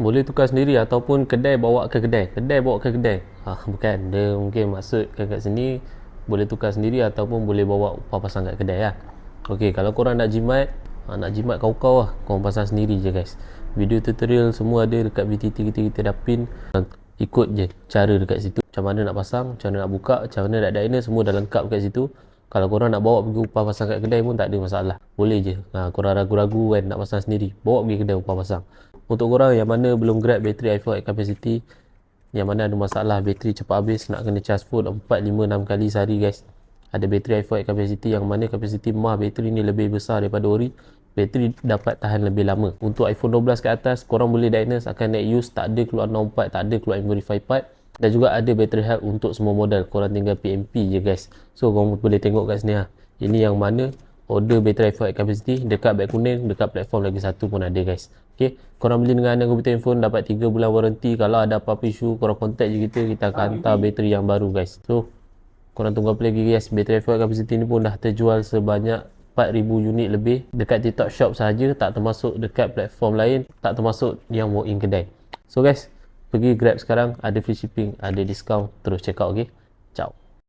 boleh tukar sendiri ataupun kedai bawa ke kedai. Bukan, dia mungkin maksudkan kat sini boleh tukar sendiri ataupun boleh bawa upah pasang kat kedai lah. Okey, kalau korang nak jimat kau-kau lah, korang pasang sendiri je guys. Video tutorial semua ada dekat VTT kita dah pin. Ikut je cara dekat situ, macam mana nak pasang, macam mana nak buka, macam mana nak diner, semua dah lengkap kat situ. Kalau korang nak bawa pergi upah pasang kat kedai pun tak ada masalah, boleh je. Korang ragu-ragu kan nak pasang sendiri, bawa pergi kedai upah pasang. Untuk korang yang mana belum grab bateri iPhone at capacity, yang mana ada masalah bateri cepat habis, nak kena charge full 4, 5, 6 kali sehari guys, ada bateri iPhone at capacity yang mana kapasiti mah bateri ni lebih besar daripada ori, bateri dapat tahan lebih lama. Untuk iPhone 12 ke atas, korang boleh diagnose akan net use, tak ada keluar 64, tak ada keluar verify part, dan juga ada battery health untuk semua model. Korang tinggal PMP je guys. So korang boleh tengok kat sini lah, ini yang mana order battery iPhone at capacity, dekat beg kuning, dekat platform lagi satu pun ada guys. Okay, korang beli dengan Komputer Handphone dapat 3 bulan warranty. Kalau ada apa-apa isu, korang contact je kita akan hantar bateri yang baru guys. So korang tunggu apa lagi guys. Bateri iPhone capacity ni pun dah terjual sebanyak 4,000 unit lebih dekat TikTok shop sahaja, tak termasuk dekat platform lain, tak termasuk yang walk-in kedai. So guys, pergi grab sekarang, ada free shipping, ada discount, terus check out. Okay,